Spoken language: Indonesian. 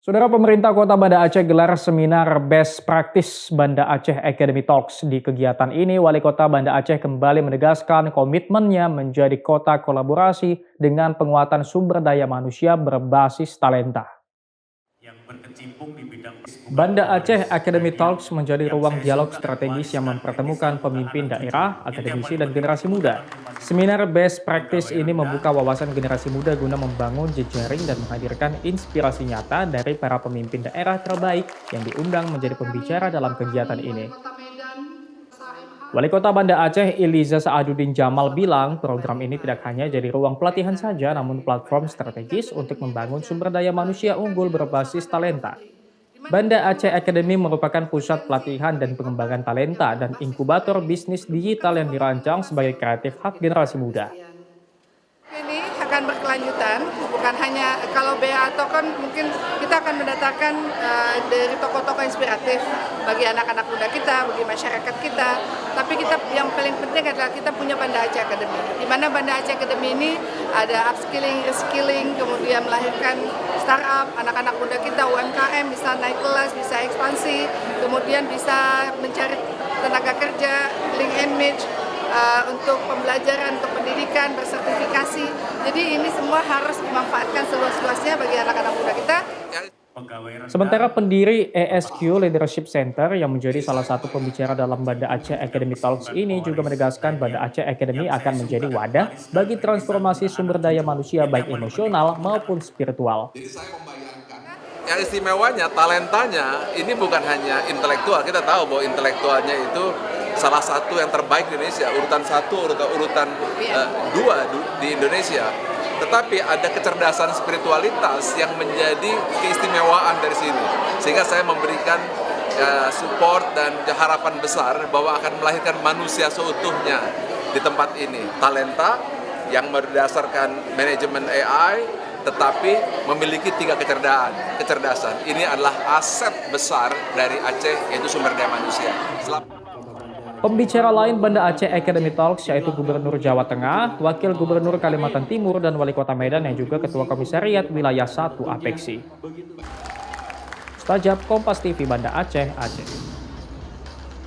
Saudara, pemerintah Kota Banda Aceh gelar seminar Best Practice Banda Aceh Academy Talks. Di kegiatan ini, Wali Kota Banda Aceh kembali menegaskan komitmennya menjadi kota kolaborasi dengan penguatan sumber daya manusia berbasis talenta. Yang berkecimpung di bidang bukan Banda Aceh teroris. Nah, Academy ini Talks menjadi yang ruang saya dialog suka dari strategis yang warisan mempertemukan etnisnya untuk pemimpin anak daerah, cucu. Itu yang akademisi, paling dan penting generasi sebutkan muda. nanti masuk Seminar Best Practice pegawai ini rendah. membuka wawasan generasi muda guna membangun jejaring dan menghadirkan inspirasi nyata dari para pemimpin daerah terbaik yang diundang menjadi pembicara dalam kegiatan ini. Wali Kota Banda Aceh Iliza Saaduddin Jamal bilang program ini tidak hanya jadi ruang pelatihan saja namun platform strategis untuk membangun sumber daya manusia unggul berbasis talenta. Banda Aceh Academy merupakan pusat pelatihan dan pengembangan talenta dan inkubator bisnis digital yang dirancang sebagai kreatif hub generasi muda. Ini akan berkelanjutan, bukan hanya kalau BA atau kan mungkin kita akan mendatangkan dari tokoh-tokoh inspiratif bagi anak-anak muda kita, bagi masyarakat kita. Tapi kita yang paling penting adalah kita punya Banda Aceh Academy. Di mana Banda Aceh Academy ini ada upskilling, reskilling, kemudian melahirkan startup, anak-anak muda kita UMKM bisa naik kelas, bisa ekspansi, kemudian bisa mencari tenaga kerja, link image, untuk pembelajaran, untuk pendidikan, bersertifikasi. Jadi ini semua harus dimanfaatkan seluas-luasnya bagi anak-anak muda kita. Sementara pendiri ESQ Leadership Center yang menjadi salah satu pembicara dalam Banda Aceh Academy Talks ini juga menegaskan Banda Aceh Academy akan menjadi wadah bagi transformasi sumber daya manusia baik emosional maupun spiritual. Yang istimewanya, talentanya ini bukan hanya intelektual. Kita tahu bahwa intelektualnya itu salah satu yang terbaik di Indonesia, urutan satu, urutan dua di Indonesia. Tetapi ada kecerdasan spiritualitas yang menjadi keistimewaan dari sini. Sehingga saya memberikan support dan harapan besar bahwa akan melahirkan manusia seutuhnya di tempat ini. Talenta yang berdasarkan manajemen AI, tetapi memiliki tiga kecerdasan. Ini adalah aset besar dari Aceh, yaitu sumber daya manusia. Pembicara lain Banda Aceh Academy Talks yaitu Gubernur Jawa Tengah, Wakil Gubernur Kalimantan Timur, dan Wali Kota Medan yang juga Ketua Komisariat Wilayah 1 APEXI. Stajab Kompas TV Banda Aceh, Aceh.